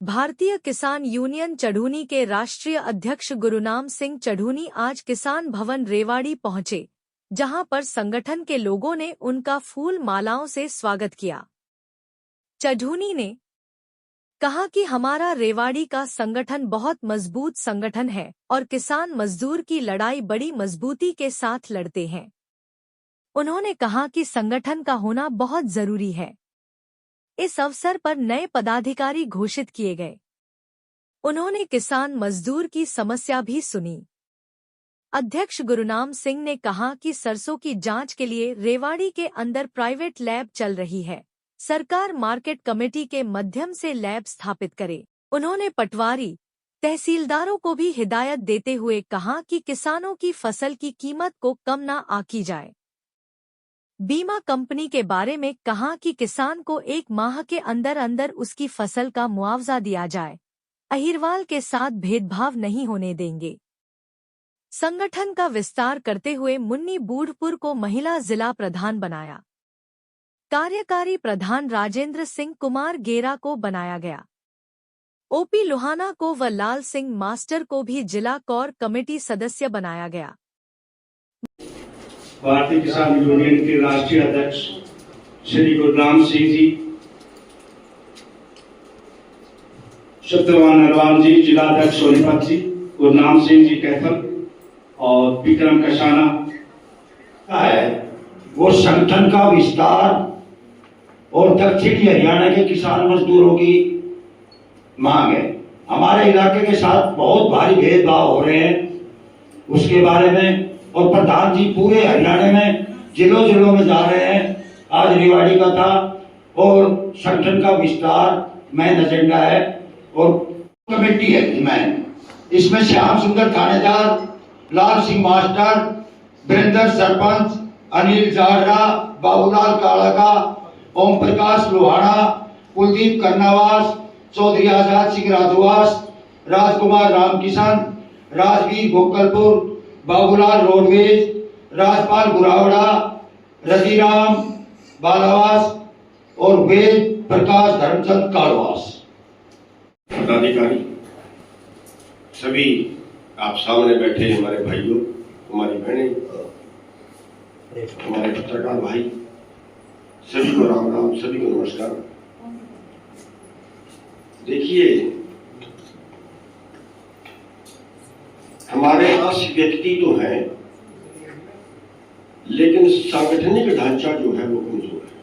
भारतीय किसान यूनियन चढ़ूनी के राष्ट्रीय अध्यक्ष गुरुनाम सिंह चढ़ूनी आज किसान भवन रेवाड़ी पहुंचे, जहां पर संगठन के लोगों ने उनका फूल मालाओं से स्वागत किया। चढ़ूनी ने कहा कि हमारा रेवाड़ी का संगठन बहुत मजबूत संगठन है और किसान मजदूर की लड़ाई बड़ी मजबूती के साथ लड़ते हैं। उन्होंने कहा कि संगठन का होना बहुत जरूरी है। इस अवसर पर नए पदाधिकारी घोषित किए गए। उन्होंने किसान मजदूर की समस्या भी सुनी। अध्यक्ष गुरुनाम सिंह ने कहा कि सरसों की जांच के लिए रेवाड़ी के अंदर प्राइवेट लैब चल रही है। सरकार मार्केट कमेटी के माध्यम से लैब स्थापित करे। उन्होंने पटवारी तहसीलदारों को भी हिदायत देते हुए कहा कि किसानों की फसल की कीमत को कम न आंकी जाए। बीमा कंपनी के बारे में कहा कि किसान को 1 माह के अंदर अंदर उसकी फसल का मुआवजा दिया जाए। अहिरवाल के साथ भेदभाव नहीं होने देंगे। संगठन का विस्तार करते हुए मुन्नी बूढ़पुर को महिला जिला प्रधान बनाया। कार्यकारी प्रधान राजेंद्र सिंह कुमार गेरा को बनाया गया। ओपी लोहाना को व लाल सिंह मास्टर को भी जिला कोर कमेटी सदस्य बनाया गया। भारतीय किसान यूनियन के राष्ट्रीय अध्यक्ष श्री गुरुनाम सिंह जी, सत्यवान नरवान जी, जिला अध्यक्ष सोनीपत जी, गुरुनाम सिंह जी कैथल और विक्रम कशाना है वो संगठन का विस्तार और दक्षिणी हरियाणा के किसान मजदूरों की मांग है। हमारे इलाके के साथ बहुत भारी भेदभाव हो रहे हैं, उसके बारे में और प्रधान जी पूरे हरियाणा में जिलों जिलों में जा रहे हैं। आज रेवाड़ी का था और संगठन का विस्तार मेन एजेंडा है और कमेटी है इसमें श्याम सुंदर थानेदार, लाल सिंह मास्टर, वीरेंद्र सरपंच, अनिल जाडरा, बाबूलाल कालाका, ओम प्रकाश लोहाना, कुलदीप कर्नावास, चौधरी आजाद सिंह राजवास, राजकुमार रामकिशन, राजवीर गोकलपुर, बाबूलाल रोडवेज, राजपाल गुरावड़ा, रजीराम बालावास और वेद प्रकाश धर्मचंद कालवास। पदाधिकारी सभी आप सामने बैठे हमारे भाइयों, हमारी बहनें, हमारे पत्रकार भाई, सभी को राम राम, सभी को नमस्कार। देखिए, हमारे पास व्यक्ति तो हैं, लेकिन सांगठनिक ढांचा जो है वो कमजोर है,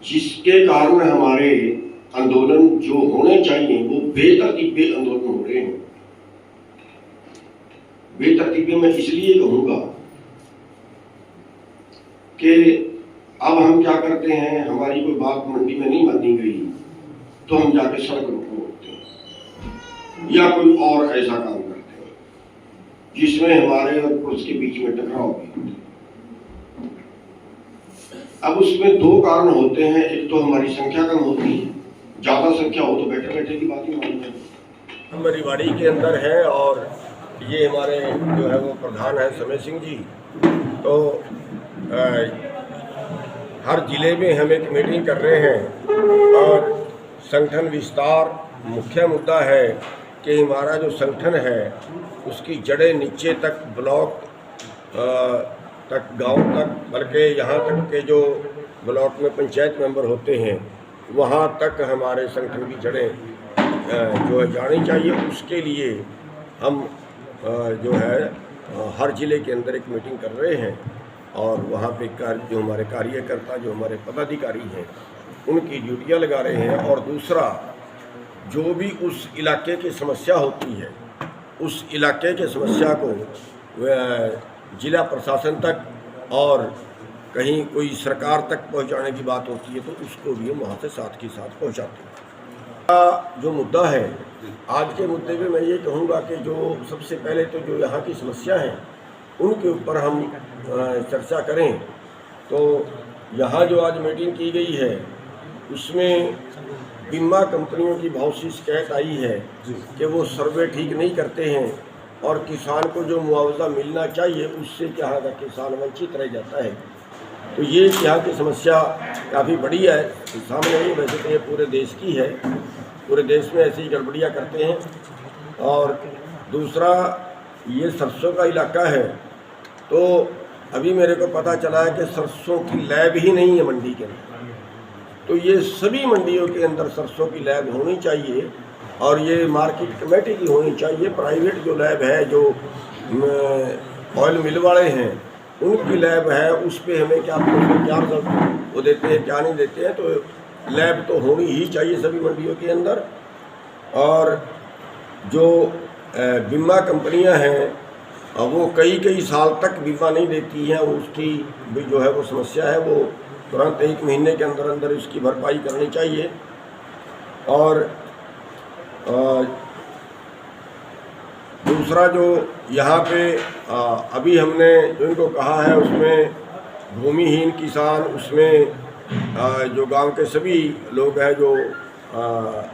जिसके कारण हमारे आंदोलन जो होने चाहिए वो बेतरतीबे आंदोलन हो रहे हैं। बेतरतीबे मैं इसलिए कहूंगा कि अब हम क्या करते हैं, हमारी कोई बात मंडी में नहीं मानी गई तो हम जाके सड़क रोकते हैं या कोई और ऐसा काम करते हैं जिसमें हमारे और पुलिस के बीच में टकराव भी होते हैं। अब उसमें 2 कारण होते हैं। एक तो हमारी संख्या कम होती है, ज्यादा संख्या हो तो बैठे बैठे की बात ही मालूम है। हम रेवाड़ी के अंदर है और ये हमारे जो है वो प्रधान है समय सिंह जी। तो हर जिले में हम एक मीटिंग कर रहे हैं और संगठन विस्तार मुख्य मुद्दा है कि हमारा जो संगठन है उसकी जड़ें नीचे तक, ब्लॉक तक, गांव तक, बल्कि यहाँ तक के जो ब्लॉक में पंचायत मेंबर होते हैं वहाँ तक हमारे संगठन की जड़ें जो है जानी चाहिए। उसके लिए हम जो है हर जिले के अंदर एक मीटिंग कर रहे हैं और वहाँ पे जो हमारे कार्यकर्ता, जो हमारे पदाधिकारी हैं, उनकी ड्यूटियाँ लगा रहे हैं। और दूसरा, जो भी उस इलाके की समस्या होती है, उस इलाके के समस्या को जिला प्रशासन तक और कहीं कोई सरकार तक पहुंचाने की बात होती है तो उसको भी हम वहाँ से साथ के साथ पहुंचाते हैं। जो मुद्दा है आज के मुद्दे में मैं ये कहूँगा कि जो सबसे पहले तो जो यहाँ की समस्या है उनके ऊपर हम चर्चा करें। तो यहाँ जो आज मीटिंग की गई है उसमें बीमा कंपनियों की बहुत सी शिकायत आई है कि वो सर्वे ठीक नहीं करते हैं और किसान को जो मुआवजा मिलना चाहिए उससे क्या है किसान वंचित रह जाता है। तो ये यहाँ की समस्या काफ़ी बड़ी है, सामने नहीं, वैसे तो ये पूरे देश की है, पूरे देश में ऐसी गड़बड़ियाँ करते हैं। और दूसरा, ये सरसों का इलाका है, तो अभी मेरे को पता चला है कि सरसों की लैब ही नहीं है मंडी के अंदर। तो ये सभी मंडियों के अंदर सरसों की लैब होनी चाहिए, और ये मार्केट कमेटी की होनी चाहिए। प्राइवेट जो लैब है, जो ऑयल मिल वाले हैं, उनकी लैब है, उस पर हमें क्या वो देते हैं, क्या नहीं देते हैं। तो लैब तो होनी ही चाहिए सभी मंडियों के अंदर। और जो बीमा कंपनियां हैं, वो कई साल तक बीमा नहीं देती हैं, उसकी भी जो है वो समस्या है, वो तुरंत 1 महीने के अंदर अंदर इसकी भरपाई करनी चाहिए। और दूसरा, जो यहाँ पे अभी हमने जो इनको कहा है, उसमें भूमिहीन किसान, उसमें जो गांव के सभी लोग हैं, जो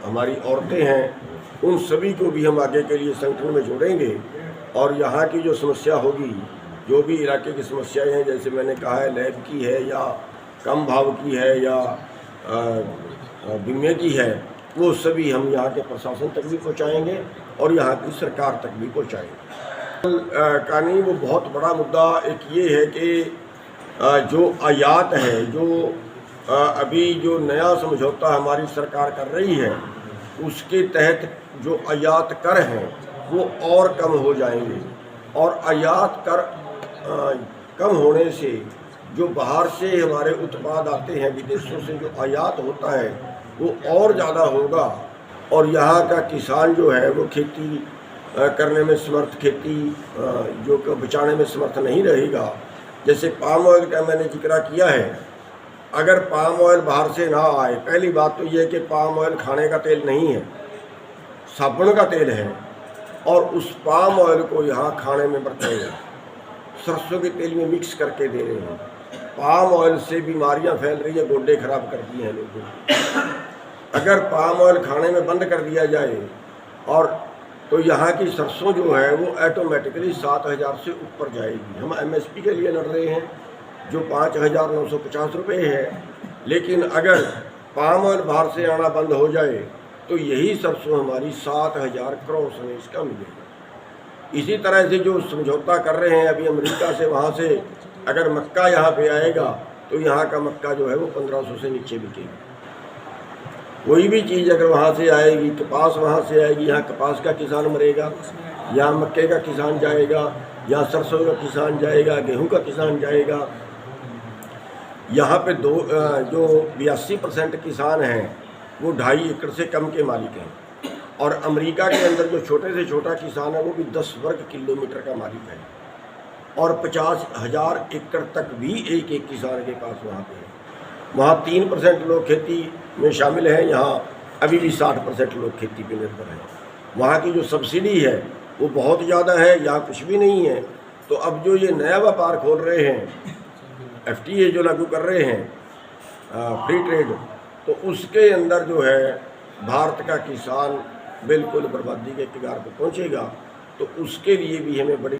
हमारी औरतें हैं, उन सभी को भी हम आगे के लिए संगठन में जोड़ेंगे। और यहाँ की जो समस्या होगी, जो भी इलाके की समस्याएं हैं, जैसे मैंने कहा है, लैब की है या कम भाव की है या बीमे की है, वो सभी हम यहाँ के प्रशासन तक भी पहुँचाएँगे और यहाँ की सरकार तक भी पहुँचाएँगे। कानूनी वो बहुत बड़ा मुद्दा एक ये है कि जो आयात है, जो अभी जो नया समझौता हमारी सरकार कर रही है, उसके तहत जो आयात कर हैं वो और कम हो जाएंगे। और आयात कर कम होने से जो बाहर से हमारे उत्पाद आते हैं, विदेशों से जो आयात होता है, वो और ज़्यादा होगा। और यहाँ का किसान जो है वो खेती करने में समर्थ, खेती जो बचाने में समर्थ नहीं रहेगा। जैसे पाम ऑयल का मैंने जिक्र किया है, अगर पाम ऑयल बाहर से ना आए, पहली बात तो ये है कि पाम ऑयल खाने का तेल नहीं है, साबुन का तेल है, और उस पाम ऑयल को यहाँ खाने में बरतेंगे, सरसों के तेल में मिक्स करके दे रहे हैं। पाम ऑयल से बीमारियाँ फैल रही है, गोड्डे खराब कर दिए हैं लोगों ने। अगर पाम ऑयल खाने में बंद कर दिया जाए, और तो यहाँ की सरसों जो है वो ऑटोमेटिकली 7,000 से ऊपर जाएगी। हम MSP के लिए लड़ रहे हैं जो 5,950 रुपये है, लेकिन अगर पाम ऑयल बाहर से आना बंद हो जाए तो यही सरसों हमारी 7,000 क्रॉस में इसका मिलेगा। इसी तरह से जो समझौता कर रहे हैं अभी अमेरिका से, वहाँ से अगर मक्का यहाँ पे आएगा तो यहाँ का मक्का जो है वो 1,500 से नीचे बिकेगा। कोई भी चीज़ अगर वहाँ से आएगी, कपास वहाँ से आएगी, यहाँ कपास का किसान मरेगा, यहाँ मक्के का किसान जाएगा, यहाँ सरसों का किसान जाएगा, गेहूँ का किसान जाएगा। यहाँ पे जो 82% किसान हैं वो 2.5 एकड़ से कम के मालिक हैं। और अमेरिका के अंदर जो छोटे से छोटा किसान है वो भी 10 वर्ग किलोमीटर का मालिक है, और 50,000 एकड़ तक भी एक किसान के पास वहाँ पे है। वहाँ 3% लोग खेती में शामिल हैं, यहाँ अभी भी 60% लोग खेती पे निर्भर हैं। वहाँ की जो सब्सिडी है वो बहुत ज़्यादा है, यहाँ कुछ भी नहीं है। तो अब जो ये नया व्यापार खोल रहे हैं, FTA जो लागू कर रहे हैं, फ्री ट्रेड, तो उसके अंदर जो है भारत का किसान बिल्कुल बर्बादी के किनारे पर पहुँचेगा। तो उसके लिए भी हमें बड़ी